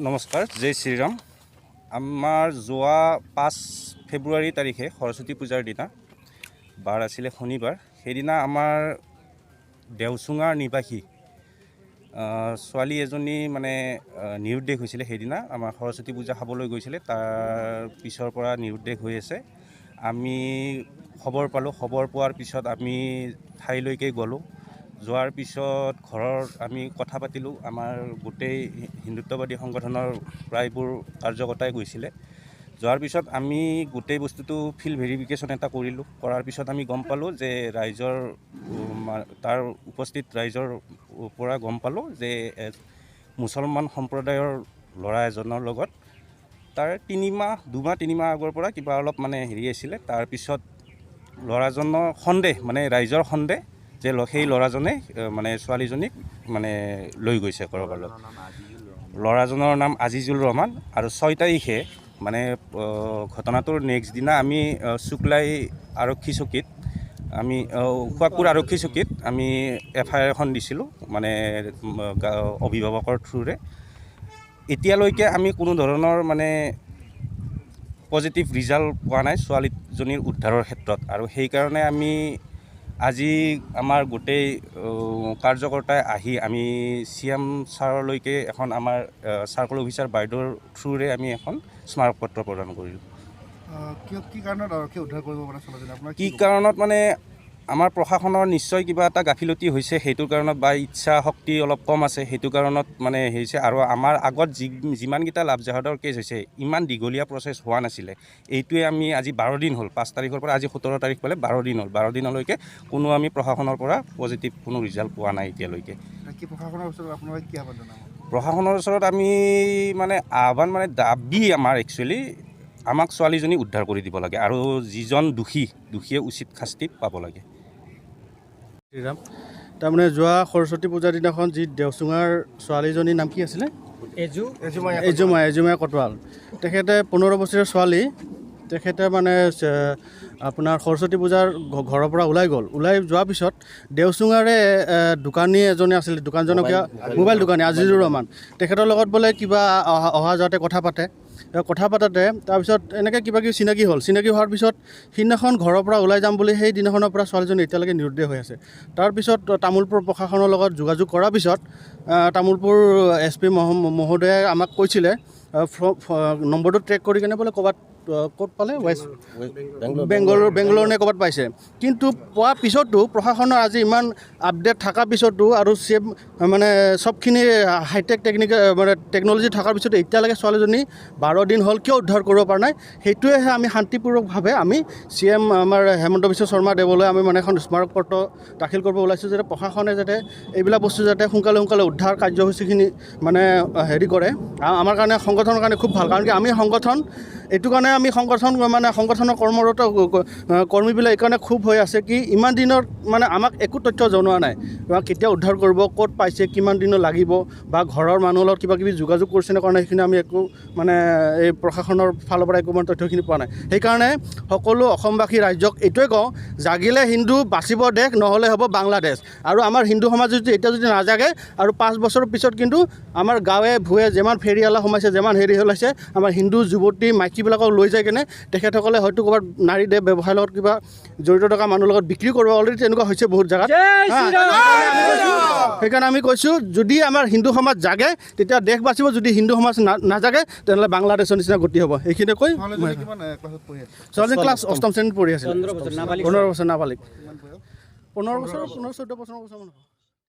নমস্কাৰ, জয় শ্ৰীৰাম। আমাৰ যোৱা 5 ফেব্ৰুৱাৰী তাৰিখে সৰস্বতী পূজাৰ দিনা বাৰ আছিলে শনিবাৰ। সেইদিনা আমাৰ দেওচুঙাৰ নিবাসী ছোৱালী এজনী মানে নিৰুদ্দেশ হৈছিলে। সেইদিনা আমাৰ সৰস্বতী পূজা খাবলৈ গৈছিলে, তাৰ পিছৰ পৰা নিৰুদ্দেশ হৈ আছে। আমি খবৰ পালোঁ, খবৰ পোৱাৰ পিছত আমি ঠাইলৈকে গ'লোঁ। যোৱাৰ পিছত ঘৰত আমি কথা পাতিলোঁ। আমাৰ গোটেই হিন্দুত্ববাদী সংগঠনৰ প্ৰায়বোৰ কাৰ্যকৰ্তাই গৈছিলে। যোৱাৰ পিছত আমি গোটেই বস্তুটো ফিল্ড ভেৰিফিকেশ্যন এটা কৰিলোঁ। কৰাৰ পিছত আমি গম পালোঁ যে ৰাইজৰ তাৰ উপস্থিত ৰাইজৰ পৰা গম পালোঁ যে মুছলমান সম্প্ৰদায়ৰ ল'ৰা এজনৰ লগত তাৰ 2 মাহ আগৰ পৰা কিবা অলপ মানে হেৰি আছিলে। তাৰপিছত ল'ৰাজনৰ সন্দেহ মানে ৰাইজৰ সন্দেহ যে সেই ল'ৰাজনে মানে ছোৱালীজনীক মানে লৈ গৈছে ক'ৰবালৈ। ল'ৰাজনৰ নাম আজিজুল ৰহমান। আৰু 6 তাৰিখে মানে ঘটনাটোৰ নেক্সট দিনা আমি শুক্লাই আৰক্ষী চকীত আমি খোৱাকপুৰ আৰক্ষী চকীত আমি FIR এখন দিছিলোঁ মানে অভিভাৱকৰ থ্ৰুৰে। এতিয়ালৈকে আমি কোনো ধৰণৰ মানে পজিটিভ ৰিজাল্ট পোৱা নাই ছোৱালীজনীৰ উদ্ধাৰৰ ক্ষেত্ৰত। আৰু সেইকাৰণে আমি আজি আমাৰ গোটেই কাৰ্যকৰ্তাই আহি আমি CM ছাৰলৈকে এখন আমাৰ চাৰ্কল অফিচাৰ বাইদেউৰ থ্ৰুৰে আমি এখন স্মাৰক পত্ৰ প্ৰদান কৰিলোঁ। কি কাৰণত আৰক্ষী উদ্ধাৰ কৰিব পৰা ছোৱালীজনী আপোনাৰ কি কাৰণত মানে আমাৰ প্ৰশাসনৰ নিশ্চয় কিবা এটা গাফিলতি হৈছে, সেইটো কাৰণত বা ইচ্ছা শক্তি অলপ কম আছে, সেইটো কাৰণত মানে হৈছে। আৰু আমাৰ আগত যিমানকেইটা লাভ জেহাদৰ কেছ হৈছে ইমান দীঘলীয়া প্ৰচেছ হোৱা নাছিলে। এইটোৱে আমি আজি 12 দিন হ'ল, 5 তাৰিখৰ পৰা আজি 17 তাৰিখ পালে 12 দিন হ'ল। 12 দিনলৈকে কোনো আমি প্ৰশাসনৰ পৰা পজিটিভ কোনো ৰিজাল্ট পোৱা নাই এতিয়ালৈকে। কি প্ৰশাসনৰ ওচৰত আপোনালোকে কি আবেদন? প্ৰশাসনৰ ওচৰত আমি মানে আহ্বান মানে দাবী আমাৰ একচুৱেলি আমাক ছোৱালীজনী উদ্ধাৰ কৰি দিব লাগে আৰু যিজন দোষীয়ে উচিত শাস্তি পাব লাগে। তাৰমানে যোৱা সৰস্বতী পূজাৰ দিনাখন যি দেওচুঙাৰ ছোৱালীজনীৰ নাম কি আছিলে? এজুমাই কটোৱাল। তেখেতে 15 বছৰীয়া ছোৱালী। তেখেতে মানে আপোনাৰ সৰস্বতী পূজাৰ ঘৰৰ পৰা ওলাই গ'ল। ওলাই যোৱাৰ পিছত দেওচুঙাৰে দোকানী এজনে আছিলে, দোকানজনক মোবাইল দোকানী আজিজুৰ ৰহমান। তেখেতৰ লগত বোলে কিবা অহা যোৱাতে কথা পাতাতে তাৰপিছত এনেকৈ কিবা কিবি চিনাকি হ'ল। চিনাকি হোৱাৰ পিছত সিদিনাখন ঘৰৰ পৰা ওলাই যাম বুলি সেই দিনাখনৰ পৰা ছোৱালীজনী এতিয়ালৈকে নিৰুদ্দেশ হৈ আছে। তাৰপিছত তামোলপুৰ প্ৰশাসনৰ লগত যোগাযোগ কৰাৰ পিছত তামোলপুৰ SP মহোদয়ে আমাক কৈছিলে নম্বৰটো ট্ৰেক কৰি কেনে বোলে ক'ত পালে বেংগলোৰ নে ক'ৰবাত পাইছে। কিন্তু পোৱাৰ পিছতো প্ৰশাসনৰ আজি ইমান আপডেট থকাৰ পিছতো আৰু মানে চবখিনি হাইটেক টেকন'লজি থকাৰ পিছতো এতিয়ালৈকে ছোৱালীজনী 12 দিন হ'ল কিয় উদ্ধাৰ কৰিব পৰা নাই। সেইটোৱেহে আমি শান্তিপূৰ্বকভাৱে আমি CM আমাৰ হেমন্ত বিশ্ব শৰ্মা দেৱলৈ আমি মানে এখন স্মাৰক পত্ৰ দাখিল কৰিব ওলাইছোঁ, যাতে প্ৰশাসনে যাতে এইবিলাক বস্তু যাতে সোনকালে উদ্ধাৰ কাৰ্যসূচীখিনি মানে হেৰি কৰে। আমাৰ কাৰণে সংগঠনৰ কাৰণে খুব ভাল, কাৰণ কি আমি সংগঠন এইটো কাৰণে আমি সংগঠনৰ কৰ্মৰত কৰ্মীবিলাক এইকাৰণে খুব হৈ আছে কি ইমান দিনৰ মানে আমাক একো তথ্য জনোৱা নাই। কেতিয়া উদ্ধাৰ কৰিব, ক'ত পাইছে, কিমান দিনৰ লাগিব বা ঘৰৰ মানুহৰ লগত কিবা কিবি যোগাযোগ কৰিছে নে কাৰণে সেইখিনি আমি একো মানে এই প্ৰশাসনৰ ফালৰ পৰা একো মানে তথ্যখিনি পোৱা নাই। সেইকাৰণে সকলো অসমবাসী ৰাইজক এইটোৱে কওঁ, জাগিলে হিন্দু বাচিব দেশ, নহ'লে হ'ব বাংলাদেশ। আৰু আমাৰ হিন্দু সমাজ যদি এতিয়া যদি নাজাগে আৰু 5 বছৰৰ পিছত কিন্তু আমাৰ গাঁৱে ভূঞে যিমান ফেৰিয়ালা সোমাইছে, যিমান হেৰি ওলাইছে, আমাৰ হিন্দু যুৱতী মাইকীবিলাকক লৈ যায় কেনে তেখেতসকলে হয়তো ক'ৰবাত নাৰী দেহ ব্যৱসায়ৰ লগত কিবা জড়িত থকা মানুহৰ লগত বিক্ৰী কৰিব। অলৰেডি তেনেকুৱা হৈছে বহুত জেগাত। সেইকাৰণে আমি কৈছোঁ যদি আমাৰ হিন্দু সমাজ জাগে তেতিয়া দেশ বাচিব, যদি হিন্দু সমাজ নাজাগে তেনেহ'লে বাংলাদেশৰ নিচিনা গতি হ'ব। এইখিনিয়ে কৈ ছোৱালীজনী ক্লাছ 8ম শ্ৰেণীত পঢ়ি আছিল। 15 বছৰ নাবালিক। 15 বছৰ 14 বছৰ মান হ'ব।